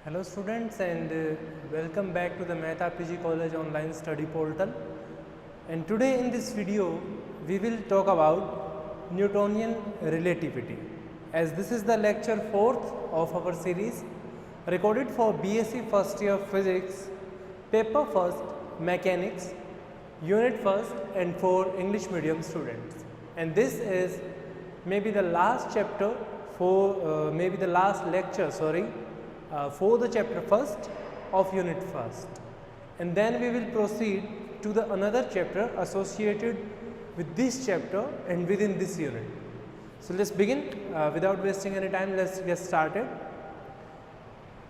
Hello students and welcome back to the Mehta PG College online study portal. And today in this video we will talk about Newtonian relativity, as this is the lecture 4th of our series recorded for BSc first year physics, paper first mechanics, unit first, and for English medium students. And this is maybe the last chapter for maybe the last lecture for the chapter first of unit first, and then we will proceed to the another chapter associated with this chapter and within this unit. So let's begin without wasting any time. Let's get started.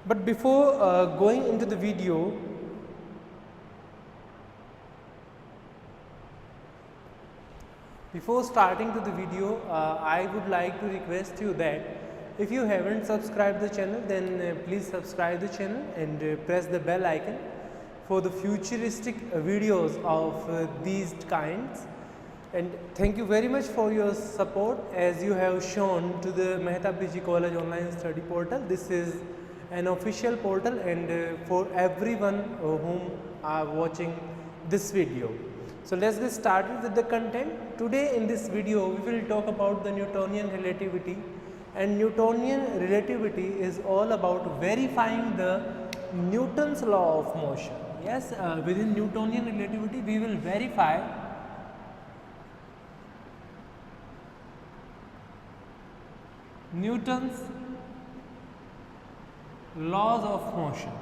But before going into the video, before starting to the video, I would like to request you that if you haven't subscribed the channel, then please subscribe the channel and press the bell icon for the futuristic videos of these kinds. And thank you very much for your support as you have shown to the Mehta PG College online study portal. This is an official portal and for everyone whom are watching this video. So let's get started with the content. Today in this video we will talk about the Newtonian relativity. And Newtonian relativity is all about verifying the Newton's law of motion. Yes, within Newtonian relativity we will verify Newton's laws of motion.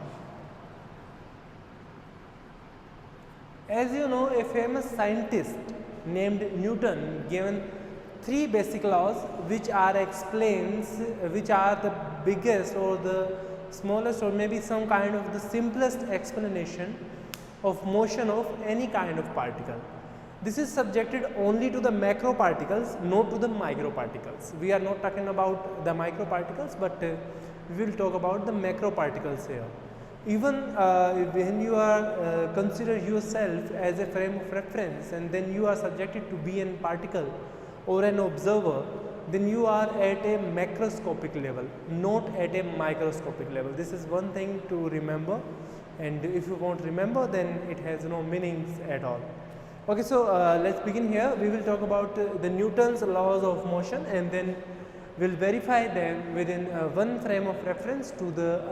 As you know, a famous scientist named Newton given three basic laws which are the biggest or the smallest or maybe some kind of the simplest explanation of motion of any kind of particle. This is subjected only to the macro particles, not to the micro particles. We are not talking about the micro particles, but we will talk about the macro particles here. Even when you are consider yourself as a frame of reference and then you are subjected to be a particle or an observer, then you are at a macroscopic level, not at a microscopic level. This is one thing to remember, and if you won't remember, then it has no meanings at all. Okay, so let's begin here. We will talk about the Newton's laws of motion and then we'll verify them within one frame of reference to the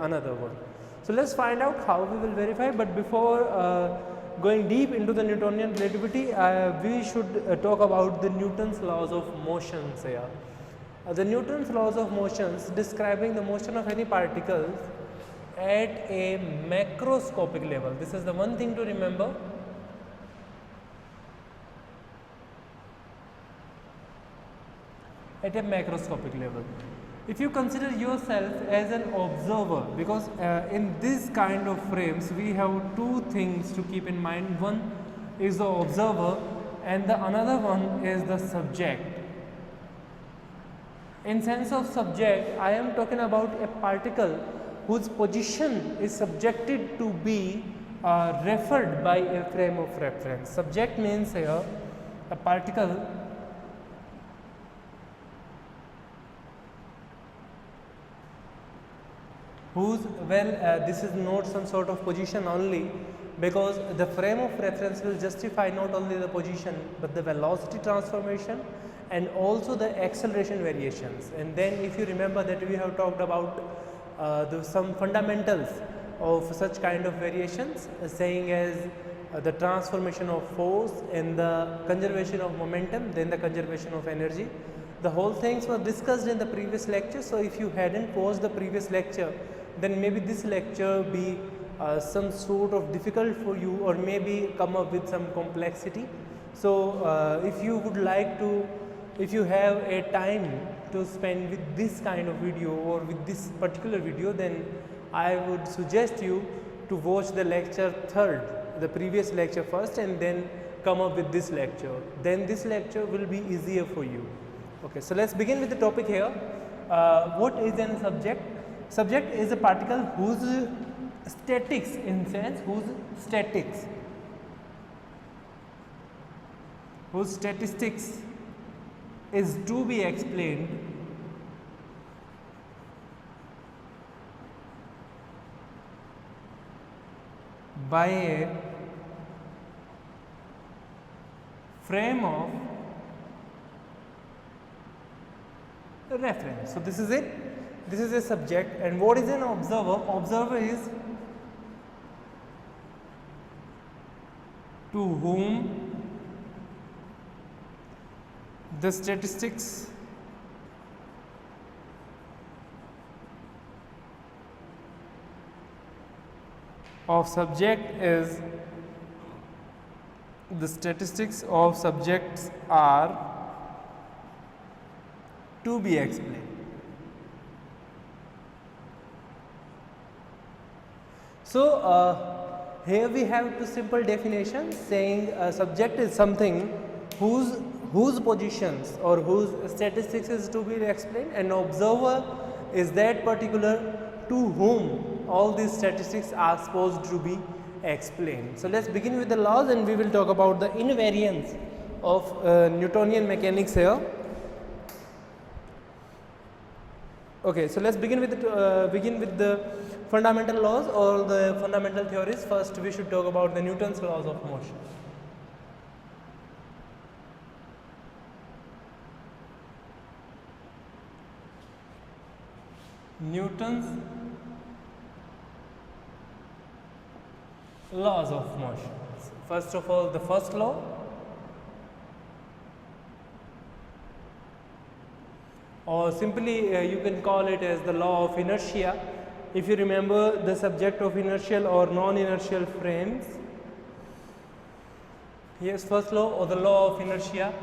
another one. So let's find out how we will verify, but before going deep into the Newtonian relativity, we should talk about the Newton's laws of motions here. The Newton's laws of motions describing the motion of any particles at a macroscopic level. This is the one thing to remember. At a macroscopic level. If you consider yourself as an observer, because in this kind of frames we have two things to keep in mind. One is the observer and the another one is the subject. In sense of subject, I am talking about a particle whose position is subjected to be referred by a frame of reference. Subject means here a particle whose, this is not some sort of position only, because the frame of reference will justify not only the position but the velocity transformation and also the acceleration variations. And then if you remember that we have talked about some fundamentals of such kind of variations, saying as the transformation of force and the conservation of momentum, then the conservation of energy. The whole things were discussed in the previous lecture, so if you hadn't watched the previous lecture, then maybe this lecture be some sort of difficult for you or maybe come up with some complexity. So if you would like to, if you have a time to spend with this kind of video or with this particular video, then I would suggest you to watch the lecture third, the previous lecture first, and then come up with this lecture. Then this lecture will be easier for you. Okay, so let's begin with the topic here. What is a subject? Subject is a particle whose statics, in sense whose statistics is to be explained by a frame of reference. So this is it. This is a subject, and what is an observer? Observer is to whom the statistics of subject is the statistics of subjects are to be explained. So here we have two simple definitions saying a subject is something whose positions or whose statistics is to be explained, and observer is that particular to whom all these statistics are supposed to be explained. So let's begin with the laws, and we will talk about the invariance of Newtonian mechanics here. Okay, so let's begin with the fundamental laws or the fundamental theories. First, we should talk about the Newton's laws of motion. Newton's laws of motion. First of all, the first law, or simply you can call it as the law of inertia. If you remember the subject of inertial or non-inertial frames, yes, first law or the law of inertia.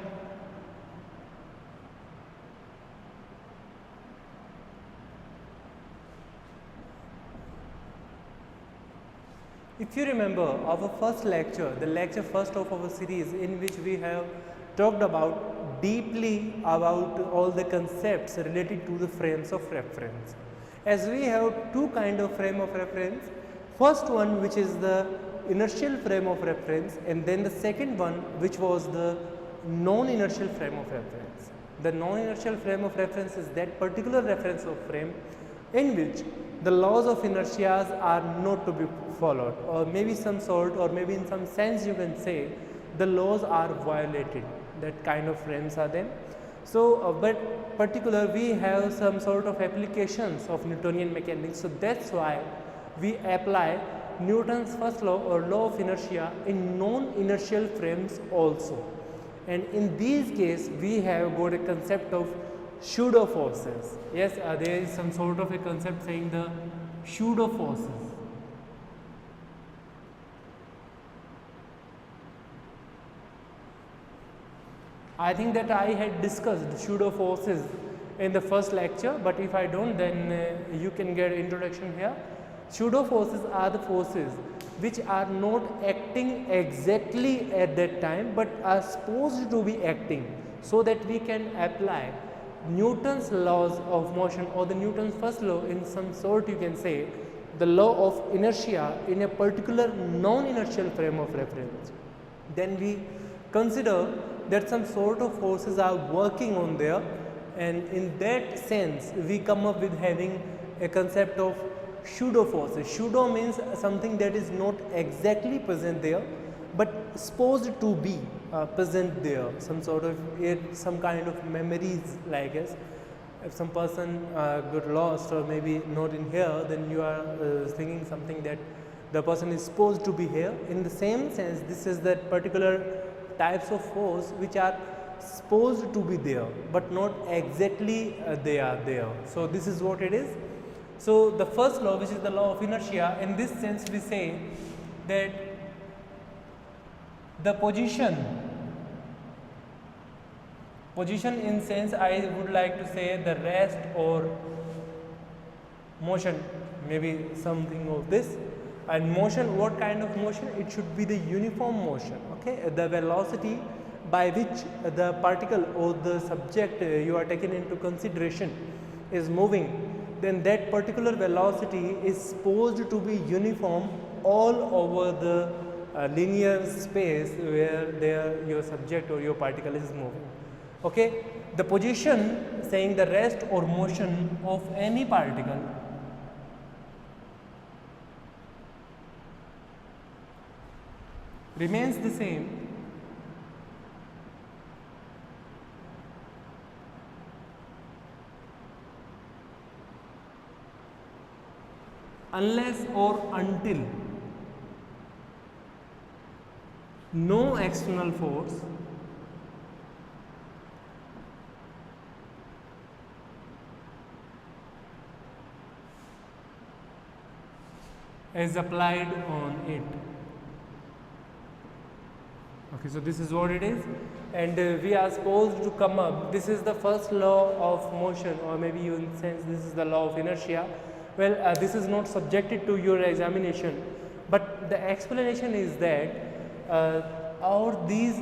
If you remember our first lecture, the lecture first of our series, in which we have talked about deeply about all the concepts related to the frames of reference. As we have two kind of frame of reference, first one which is the inertial frame of reference, and then the second one which was the non-inertial frame of reference. The non-inertial frame of reference is that particular reference of frame in which the laws of inertia are not to be followed, or maybe some sort, or maybe in some sense you can say the laws are violated. That kind of frames are there. So but particular we have some sort of applications of Newtonian mechanics, so that's why we apply Newton's first law or law of inertia in non-inertial frames also. And in these case we have got a concept of pseudo forces. Yes, there is some sort of a concept saying the pseudo forces. I think that I had discussed pseudo forces in the first lecture, but if I don't, then you can get introduction here. Pseudo forces are the forces which are not acting exactly at that time, but are supposed to be acting, so that we can apply Newton's laws of motion or the Newton's first law in some sort, you can say the law of inertia in a particular non-inertial frame of reference. Then we consider that some sort of forces are working on there, and in that sense we come up with having a concept of pseudo forces. Pseudo means something that is not exactly present there, but supposed to be present there, some sort of some kind of memories, like as if some person got lost or maybe not in here, then you are thinking something that the person is supposed to be here. In the same sense, this is that particular types of force which are supposed to be there but not exactly they are there. So this is what it is. So the first law, which is the law of inertia, in this sense we say that the position in sense, I would like to say the rest or motion, maybe something of this. And motion, what kind of motion? It should be the uniform motion. Okay, the velocity by which the particle or the subject you are taking into consideration is moving, then that particular velocity is supposed to be uniform all over the linear space where your subject or your particle is moving. Okay, the position saying the rest or motion of any particle remains the same unless or until no external force is applied on it. Okay, so this is what it is, and we are supposed to come up. This is the first law of motion, or maybe you in sense this is the law of inertia. Well, this is not subjected to your examination, but the explanation is that all these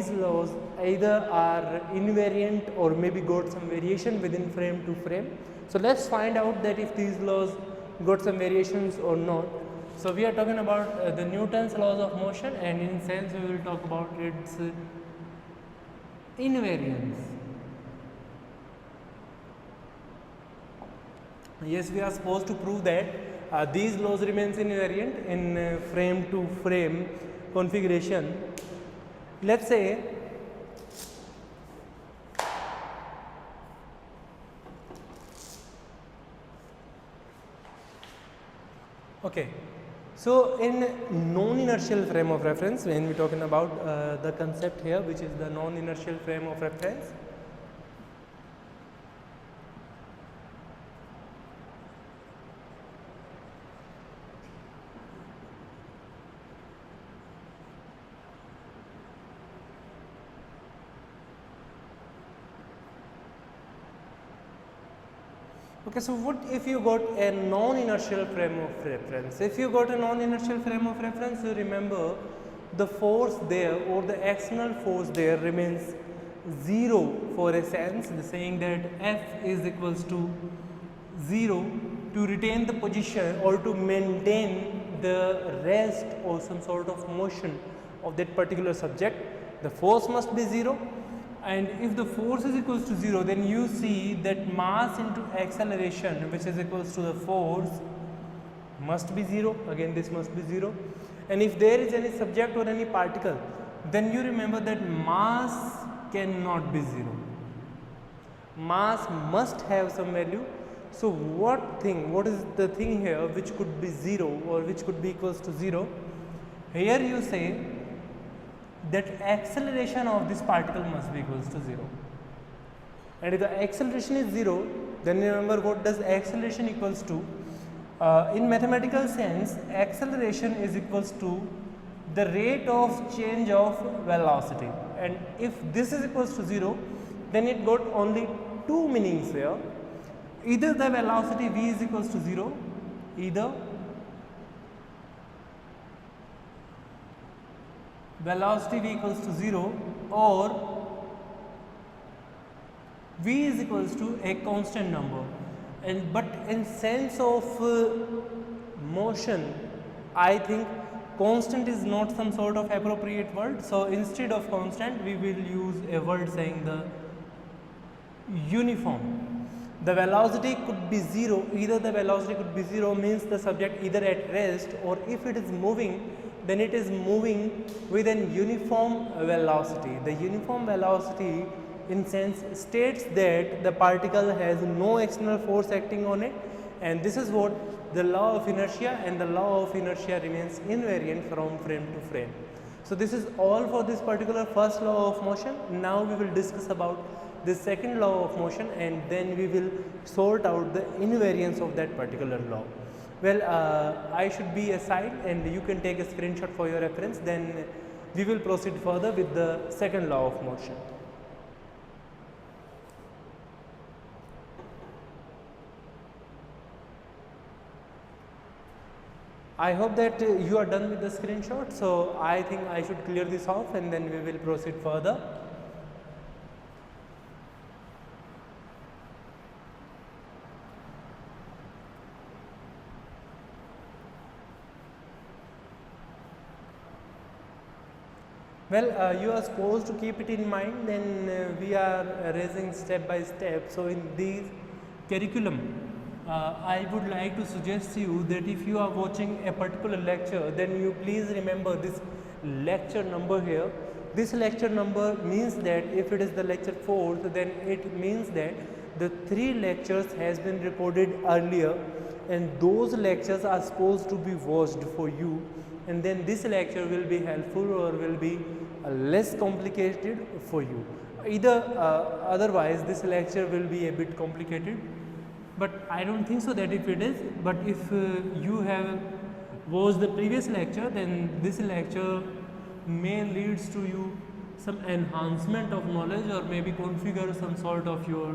laws either are invariant or maybe got some variation within frame to frame. So let's find out that if these laws got some variations or not. So we are talking about the Newton's laws of motion, and in sense we will talk about its invariance. Yes, we are supposed to prove that these laws remains invariant in frame to frame configuration. Let's say okay, so in non-inertial frame of reference, when we are talking about the concept here, which is the non-inertial frame of reference, okay, so what if you got a non-inertial frame of reference? If you got a non-inertial frame of reference, you remember the force there or the external force there remains 0 for a sense, saying that F is equals to 0 to retain the position or to maintain the rest or some sort of motion of that particular subject. The force must be 0. And if the force is equals to 0, then you see that mass into acceleration, which is equals to the force, must be 0. Again, this must be 0. And if there is any subject or any particle, then you remember that mass cannot be 0. Mass must have some value. So what is the thing here which could be 0 or which could be equals to 0? Here you say that acceleration of this particle must be equals to 0. And if the acceleration is 0, then remember what does acceleration equals to? In mathematical sense, acceleration is equals to the rate of change of velocity. And if this is equals to 0, then it got only two meanings here. Either the velocity v is equals to 0, either velocity v equals to 0 or v is equals to a constant number. And but in sense of motion, I think constant is not some sort of appropriate word. So instead of constant, we will use a word saying the uniform. The velocity could be 0, either the velocity could be 0 means the subject either at rest, or if it is moving, then it is moving with an uniform velocity. The uniform velocity in sense states that the particle has no external force acting on it, and this is what the law of inertia, and the law of inertia remains invariant from frame to frame. So this is all for this particular first law of motion. Now we will discuss about the second law of motion, and then we will sort out the invariance of that particular law. Well, I should be aside and you can take a screenshot for your reference, then we will proceed further with the second law of motion. I hope that you are done with the screenshot, so I think I should clear this off and then we will proceed further. Well, you are supposed to keep it in mind, then we are raising step by step. So in these curriculum, I would like to suggest you that if you are watching a particular lecture, then you please remember this lecture number here. This lecture number means that if it is the lecture 4th, then it means that the 3 lectures has been recorded earlier, and those lectures are supposed to be watched for you, and then this lecture will be helpful or will be less complicated for you. Either otherwise this lecture will be a bit complicated, but I don't think so that if it is, but if you have watched the previous lecture, then this lecture may leads to you some enhancement of knowledge or maybe configure some sort of your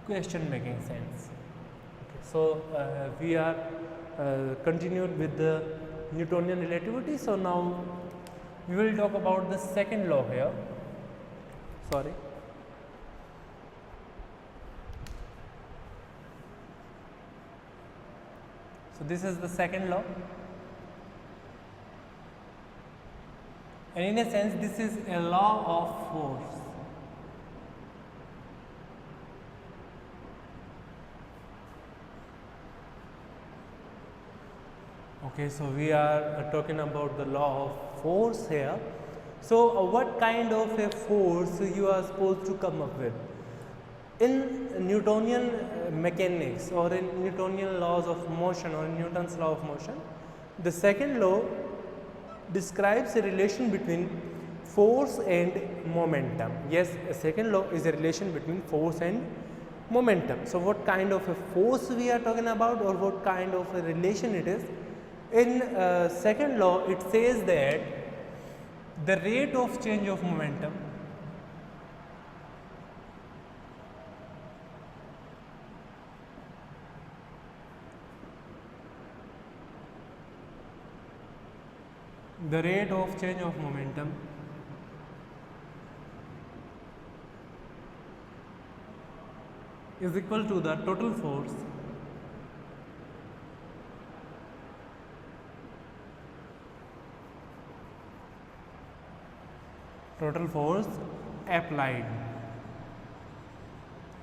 question making sense. Okay, so we are continued with the Newtonian relativity. So now we will talk about the second law here. Sorry. So this is the second law, and in a sense this is a law of force. Okay, so we are talking about the law of force here. So what kind of a force you are supposed to come up with? In Newtonian mechanics or in Newtonian laws of motion or Newton's law of motion, the second law describes a relation between force and momentum. Yes, a second law is a relation between force and momentum. So what kind of a force we are talking about, or what kind of a relation it is? In second law, it says that the rate of change of momentum is equal to the total force applied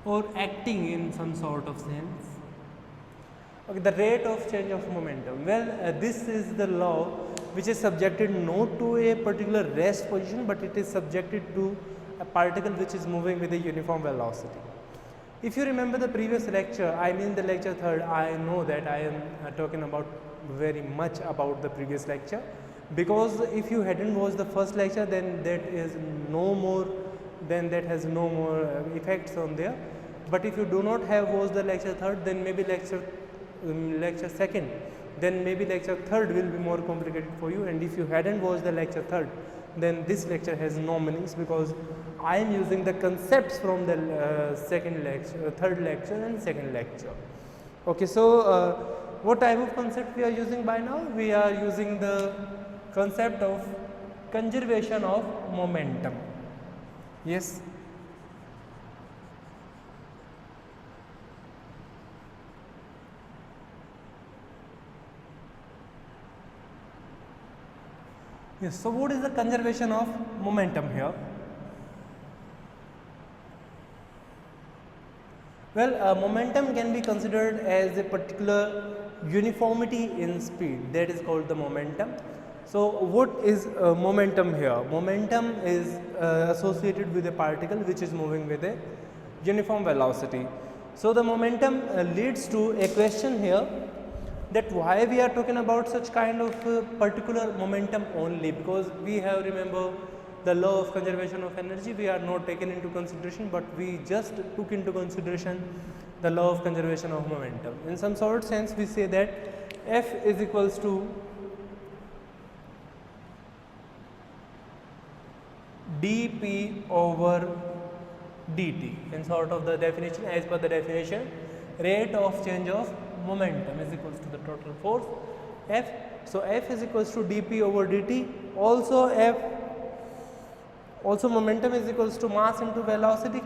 or acting in some sort of sense. Okay, the rate of change of momentum. Well, this is the law which is subjected not to a particular rest position, but it is subjected to a particle which is moving with a uniform velocity. If you remember the previous lecture, I mean the lecture 3rd, I know that I am talking about very much about the previous lecture, because if you hadn't watched the first lecture, then that is no more, then that has no more effects on there. But if you do not have watched the lecture 3rd, then maybe lecture 2nd, then maybe lecture 3rd will be more complicated for you. And if you hadn't watched the lecture 3rd, then this lecture has no meanings, because I am using the concepts from the 3rd lecture and 2nd lecture. Okay, so what type of concept we are using by now? We are using the concept of conservation of momentum. Yes. Yes, so what is the conservation of momentum here? Well, momentum can be considered as a particular uniformity in speed, that is called the momentum. So what is momentum here? Momentum is associated with a particle which is moving with a uniform velocity. So the momentum leads to a question here, that why we are talking about such kind of particular momentum only, because we have, remember, the law of conservation of energy we are not taken into consideration, but we just took into consideration the law of conservation of momentum. In some sort sense, we say that F is equals to dP over dt. In sort of the definition, as per the definition, rate of change of momentum is equals to the total force F. So F is equals to dP over dt. Also momentum is equals to mass into velocity.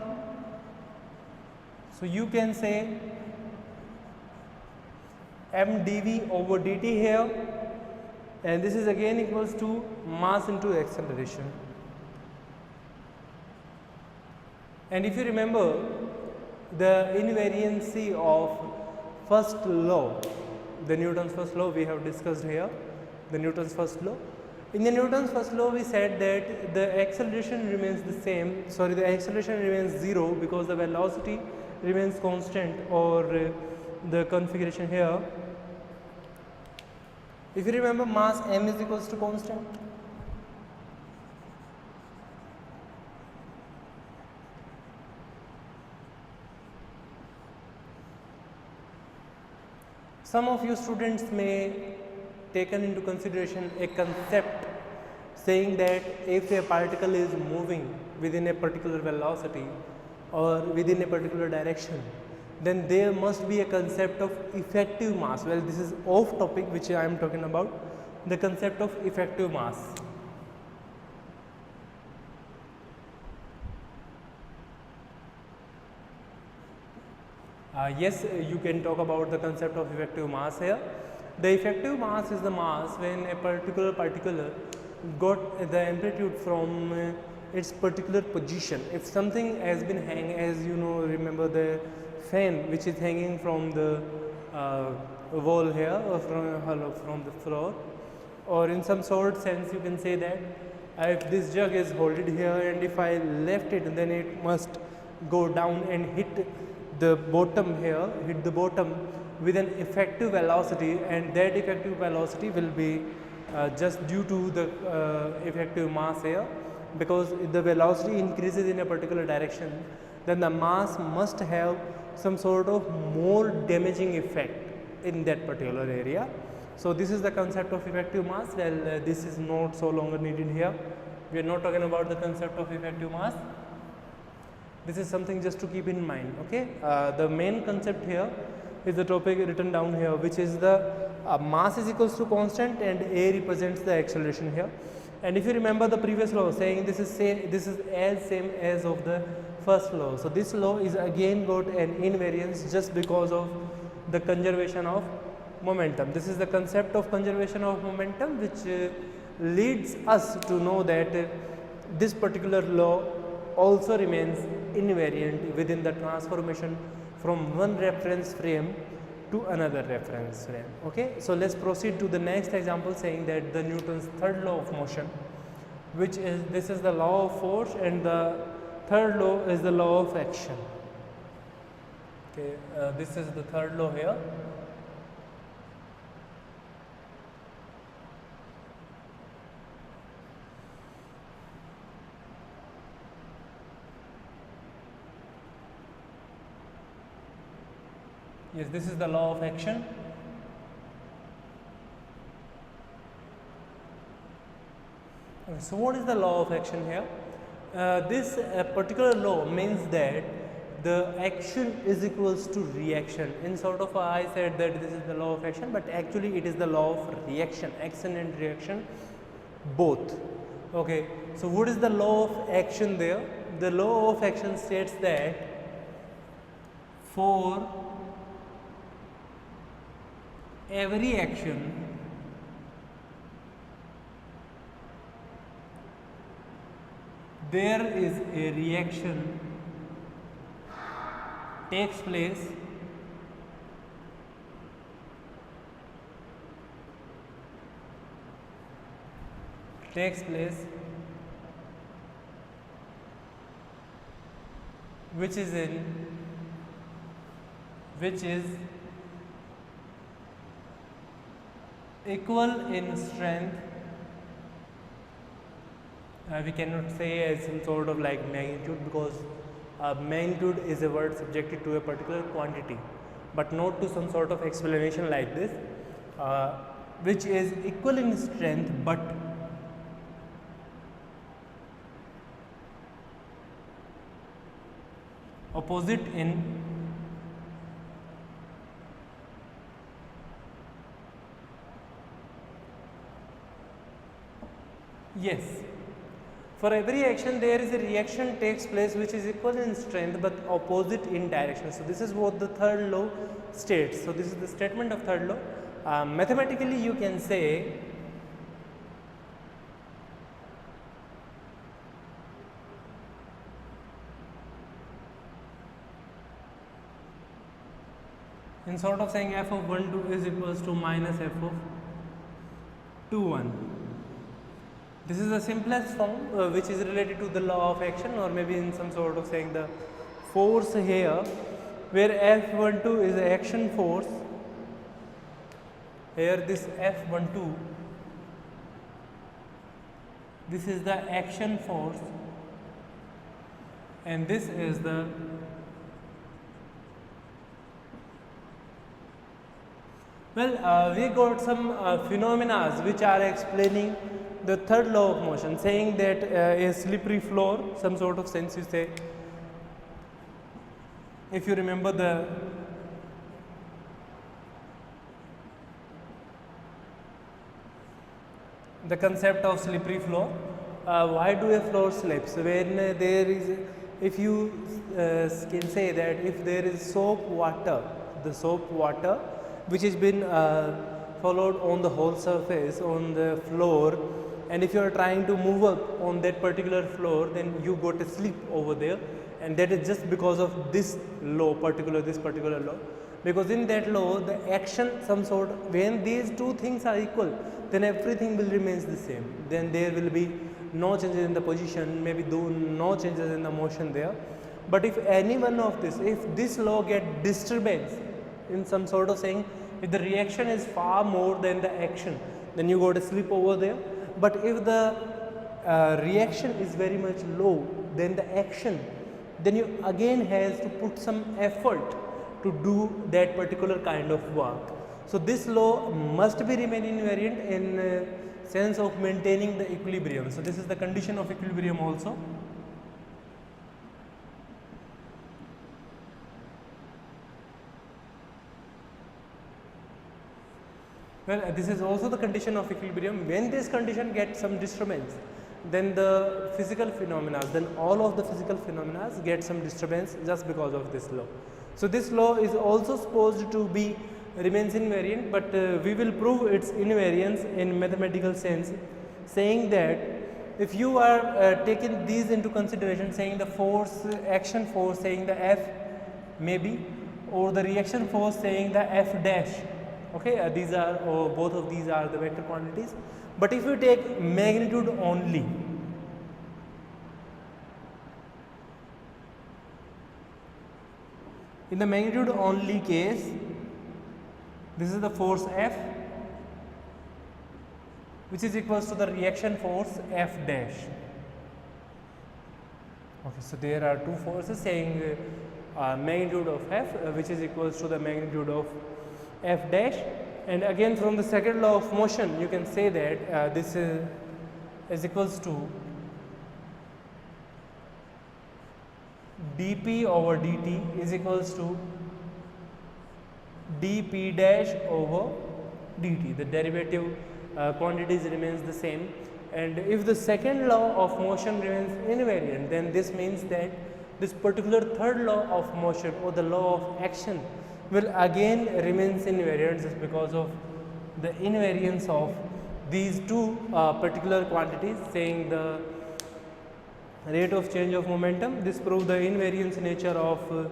So you can say mdv over dt here, and this is again equals to mass into acceleration. And if you remember, the invariancy of first law, the Newton's first law we have discussed here, the Newton's first law. In the Newton's first law we said that the acceleration remains the same, the acceleration remains 0 because the velocity remains constant, or the configuration here. If you remember, mass m is equals to constant. Some of you students may taken into consideration a concept saying that if a particle is moving within a particular velocity or within a particular direction, then there must be a concept of effective mass. Well, this is off topic which I am talking about, the concept of effective mass. Yes, you can talk about the concept of effective mass here. The effective mass is the mass when a particular particle got the amplitude from its particular position. If something has been hanging, as you know, remember the fan which is hanging from the wall here, or from the floor, or in some sort sense you can say that if this jug is holded here and if I left it, then it must go down and hit the bottom here, hit the bottom with an effective velocity, and that effective velocity will be just due to the effective mass here, because if the velocity increases in a particular direction, then the mass must have some sort of more damaging effect in that particular area. So this is the concept of effective mass. Well, this is not so longer needed here. We are not talking about the concept of effective mass. This is something just to keep in mind. Okay, the main concept here is the topic written down here, which is the mass is equals to constant and a represents the acceleration here. And if you remember the previous law saying this is as same as of the first law. So this law is again got an invariance just because of the conservation of momentum. This is the concept of conservation of momentum, which leads us to know that this particular law also remains invariant within the transformation from one reference frame to another reference frame. Okay, so let's proceed to the next example, saying that the Newton's third law of motion, which is, this is the law of force, and the third law is the law of action. Okay, this is the third law here. Yes, this is the law of action. Okay, so what is the law of action here? This particular law means that the action is equals to reaction. In sort of I said that this is the law of action, but actually it is the law of reaction, action and reaction both. Okay, so what is the law of action there? The law of action states that for every action there is a reaction takes place which is equal in strength. We cannot say as some sort of like magnitude, because magnitude is a word subjected to a particular quantity, but not to some sort of explanation like this, which is equal in strength but opposite in yes. For every action there is a reaction takes place which is equal in strength but opposite in direction. So this is what the third law states. So this is the statement of third law. Mathematically you can say in sort of saying f of 1 2 is equals to minus f of 2 1. This is the simplest form which is related to the law of action, or maybe in some sort of saying the force here, where F12 is the action force. Here this F12, this is the action force, and this is the we got some phenomena which are explaining the third law of motion, saying that a slippery floor, some sort of sense you say, if you remember the concept of slippery floor, why do a floor slips? When there is, if you can say that if there is soap water, the soap water which has been followed on the whole surface on the floor, and if you are trying to move up on that particular floor, then you got a slip over there, and that is just because of this law, this particular law, because in that law the action some sort, when these two things are equal, then everything will remains the same, then there will be no changes in the position, maybe no changes in the motion there. But if any one of this, if this law get disturbance in some sort of saying, if the reaction is far more than the action, then you got a slip over there. But if the reaction is very much low than the action, then you again has to put some effort to do that particular kind of work. So this law must be remain invariant in sense of maintaining the equilibrium. So this is the condition of equilibrium also. Well, this is also the condition of equilibrium. When this condition gets some disturbance, then the physical phenomena, then all of the physical phenomena get some disturbance just because of this law. So this law is also supposed to be remains invariant, but we will prove its invariance in mathematical sense, saying that if you are taking these into consideration, saying the force, action force, saying the F maybe, or the reaction force, saying the F dash. Okay, these are, both of these are the vector quantities. But if you take magnitude only, in the magnitude only case, this is the force F, which is equals to the reaction force F dash. Okay, so there are two forces saying magnitude of F, which is equals to the magnitude of F dash, and again from the second law of motion you can say that this is equals to dp over dt is equals to dp dash over dt. The derivative quantities remains the same, and if the second law of motion remains invariant, then this means that this particular third law of motion or the law of action will again remains invariant just because of the invariance of these two particular quantities, saying the rate of change of momentum. This proves the invariance nature of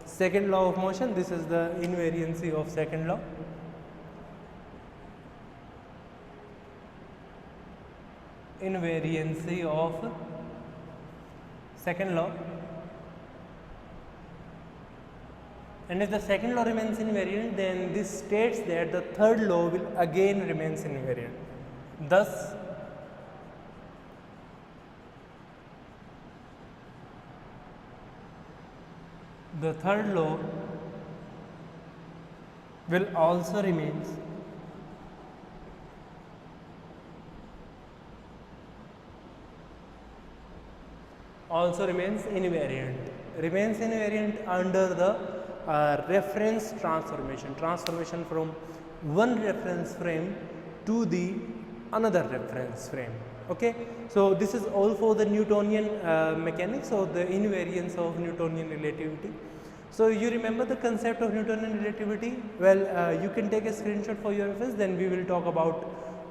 second law of motion. This is the invariancy of second law. Invariancy of second law. And if the second law remains invariant, then this states that the third law will again remains invariant. Thus, the third law will also remains invariant. Remains invariant under the reference transformation from one reference frame to the another reference frame. Okay, so this is all for the Newtonian mechanics, or the invariance of Newtonian relativity. So you remember the concept of Newtonian relativity? Well, you can take a screenshot for your reference, then we will talk about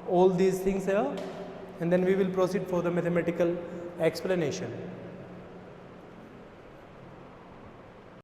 all these things here, and then we will proceed for the mathematical explanation.